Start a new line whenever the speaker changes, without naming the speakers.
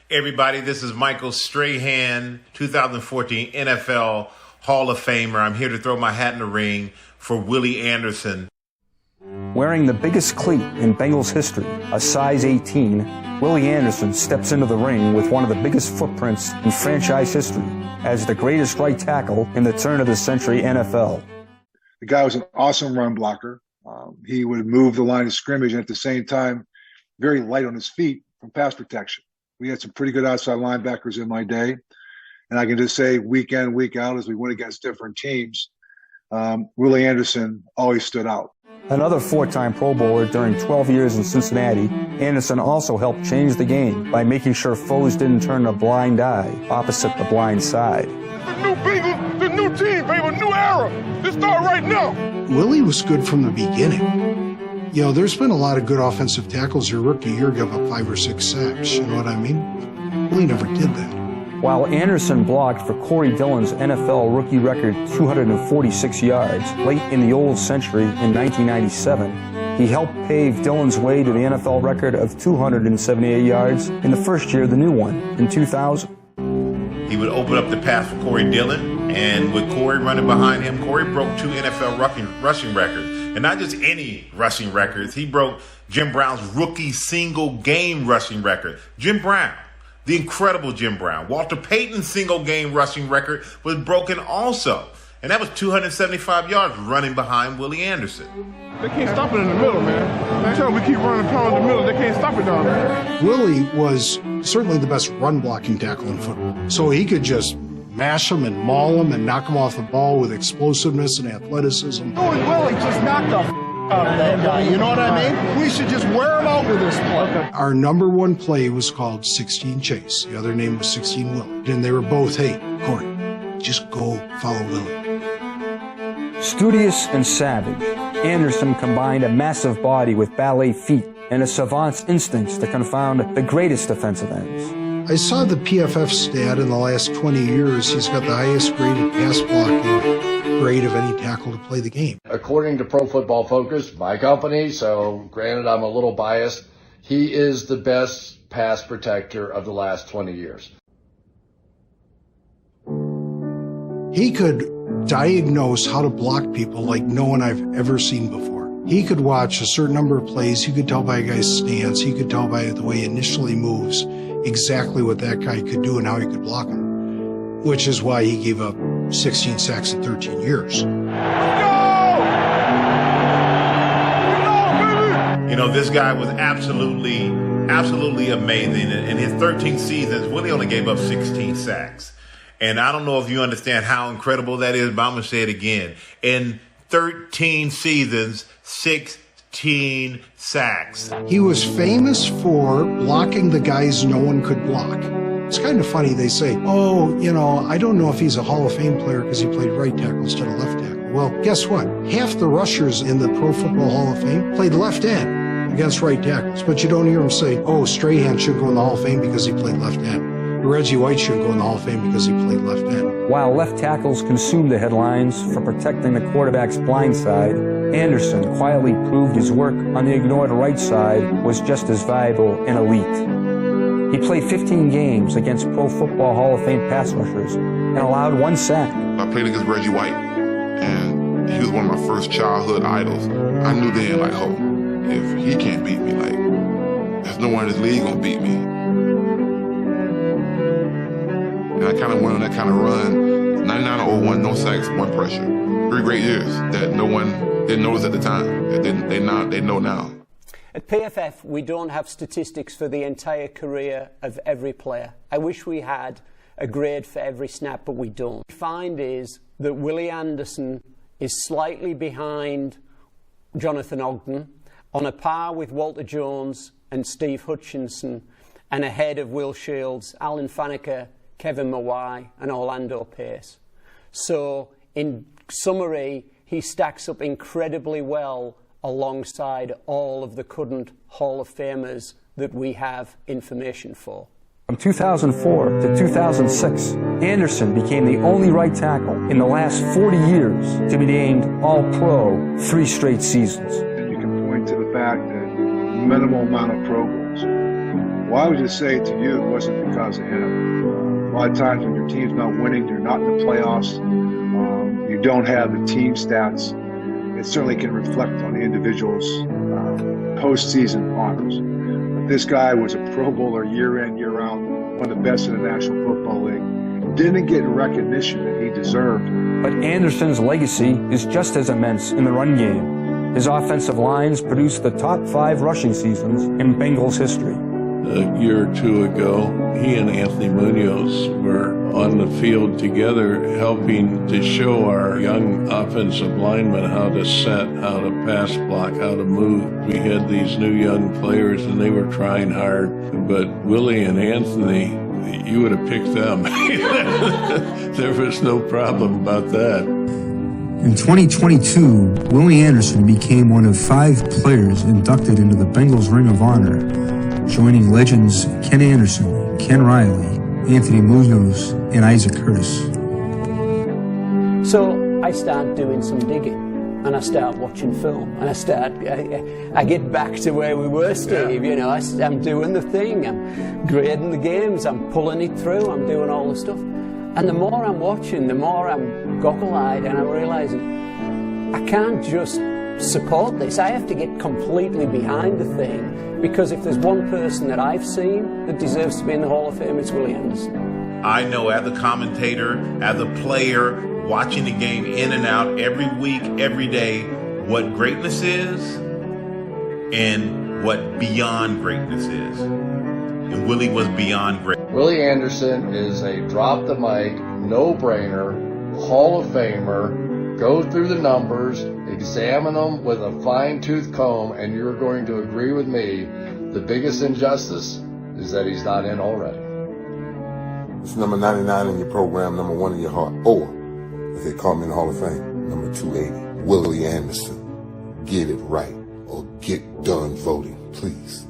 Everybody, this is Michael Strahan, 2014 NFL Hall of Famer. I'm here to throw my hat in the ring for Willie Anderson.
Wearing the biggest cleat in Bengals history, a size 18, Willie Anderson steps into the ring with one of the biggest footprints in franchise history as the greatest right tackle in the turn-of-the-century NFL.
The guy was an awesome run blocker. He would move the line of scrimmage and at the same time, very light on his feet from pass protection. We had some pretty good outside linebackers in my day. And I can just say week in, week out, as we went against different teams, Willie Anderson always stood out.
Another four-time Pro Bowler during 12 years in Cincinnati, Anderson also helped change the game by making sure foes didn't turn a blind eye opposite the blind side.
The new Bengals, the new team, baby, a new era. Let's start right now.
Willie was good from the beginning. You know, there's been a lot of good offensive tackles your rookie year give up 5 or 6 sacks. You know what I mean? Willie never did that.
While Anderson blocked for Corey Dillon's NFL rookie record 246 yards late in the old century in 1997, he helped pave Dillon's way to the NFL record of 278 yards in the first year of the new one, in 2000.
He would open up the pass for Corey Dillon, and with Corey running behind him, Corey broke 2 NFL rushing records. And not just any rushing records. He broke Jim Brown's rookie single-game rushing record. Jim Brown, the incredible Jim Brown. Walter Payton's single-game rushing record was broken also. And that was 275 yards running behind Willie Anderson.
They can't stop it in the middle, man. Until we keep running pound in the middle, they can't stop it down there.
Willie was certainly the best run-blocking tackle in football. So he could just mash them and maul them and knock them off the ball with explosiveness and athleticism.
Willie just knocked the out of that guy, you know what I mean? We should just wear him out with this play.
Our number one play was called 16 Chase. The other name was 16 Willie. And they were both, hey, Corey, just go follow Willie.
Studious and savage, Anderson combined a massive body with ballet feet and a savant's instincts to confound the greatest defensive ends.
I saw the PFF stat in the last 20 years. He's got the highest graded pass blocking grade of any tackle to play the game.
According to Pro Football Focus, my company, so granted I'm a little biased, he is the best pass protector of the last 20 years.
He could diagnose how to block people like no one I've ever seen before. He could watch a certain number of plays. He could tell by a guy's stance. He could tell by the way he initially moves exactly what that guy could do and how he could block him, which is why he gave up 16 sacks in 13 years.
You know, this guy was absolutely amazing. In his 13 seasons, Willie only gave up 16 sacks. And I don't know if you understand how incredible that is, but I'm going to say it again. In 13 seasons, 16 sacks.
He was famous for blocking the guys no one could block. It's kind of funny. They say, oh, you know, I don't know if he's a Hall of Fame player because he played right tackle instead of left tackle. Well, guess what? Half the rushers in the Pro Football Hall of Fame played left end against right tackles. But you don't hear them say, oh, Strahan should go in the Hall of Fame because he played left end. Reggie White should go in the Hall of Fame because he played left end.
While left tackles consumed the headlines for protecting the quarterback's blind side, Anderson quietly proved his work on the ignored right side was just as valuable and elite. He played 15 games against Pro Football Hall of Fame pass rushers and allowed 1 sack.
I played against Reggie White, and he was one of my first childhood idols. I knew then, like, oh, if he can't beat me, like, there's no one in this league gonna beat me. And I kind of went on that kind of run, 99-01, no sacks, 1 pressure. 3 great years that no one didn't notice at the time. They know now.
At PFF, we don't have statistics for the entire career of every player. I wish we had a grade for every snap, but we don't. What we find is that Willie Anderson is slightly behind Jonathan Ogden, on a par with Walter Jones and Steve Hutchinson, and ahead of Will Shields, Alan Faneca, Kevin Mawai and Orlando Pace. So, in summary, he stacks up incredibly well alongside all of the current Hall of Famers that we have information for.
From 2004 to 2006, Anderson became the only right tackle in the last 40 years to be named All-Pro 3 straight seasons.
You can point to the fact that minimal amount of Pro Bowls. Well, I would just say to you, it wasn't because of him. A lot of times when your team's not winning, you're not in the playoffs, you don't have the team stats, it certainly can reflect on the individual's postseason honors. But this guy was a Pro Bowler year in, year out, one of the best in the National Football League. Didn't get recognition that he deserved.
But Anderson's legacy is just as immense in the run game. His offensive lines produced the top 5 rushing seasons in Bengals history.
A year or two ago, he and Anthony Munoz were on the field together helping to show our young offensive linemen how to set, how to pass block, how to move. We had these new young players and they were trying hard, but Willie and Anthony, you would have picked them. There was no problem about that.
In 2022, Willie Anderson became one of 5 players inducted into the Bengals Ring of Honor, joining legends Ken Anderson, Ken Riley, Anthony Munoz, and Isaac Cris.
So I start doing some digging, and I start watching film, and I get back to where we were, Steve. You know, I'm doing the thing, I'm grading the games, I'm pulling it through, I'm doing all the stuff. And the more I'm watching, the more I'm goggle-eyed, and I'm realizing I can't just support this. I have to get completely behind the thing, because if there's one person that I've seen that deserves to be in the Hall of Fame, it's Willie Anderson.
I know as a commentator, as a player, watching the game in and out every week, every day, what greatness is and what beyond greatness is. And Willie was beyond great.
Willie Anderson is a drop the mic, no-brainer, Hall of Famer. Go through the numbers, examine them with a fine-tooth comb, and you're going to agree with me, the biggest injustice is that he's not in already.
It's number 99 in your program, number 1 in your heart. Or, if they call me in the Hall of Fame, number 280, Willie Anderson. Get it right, or get done voting, please.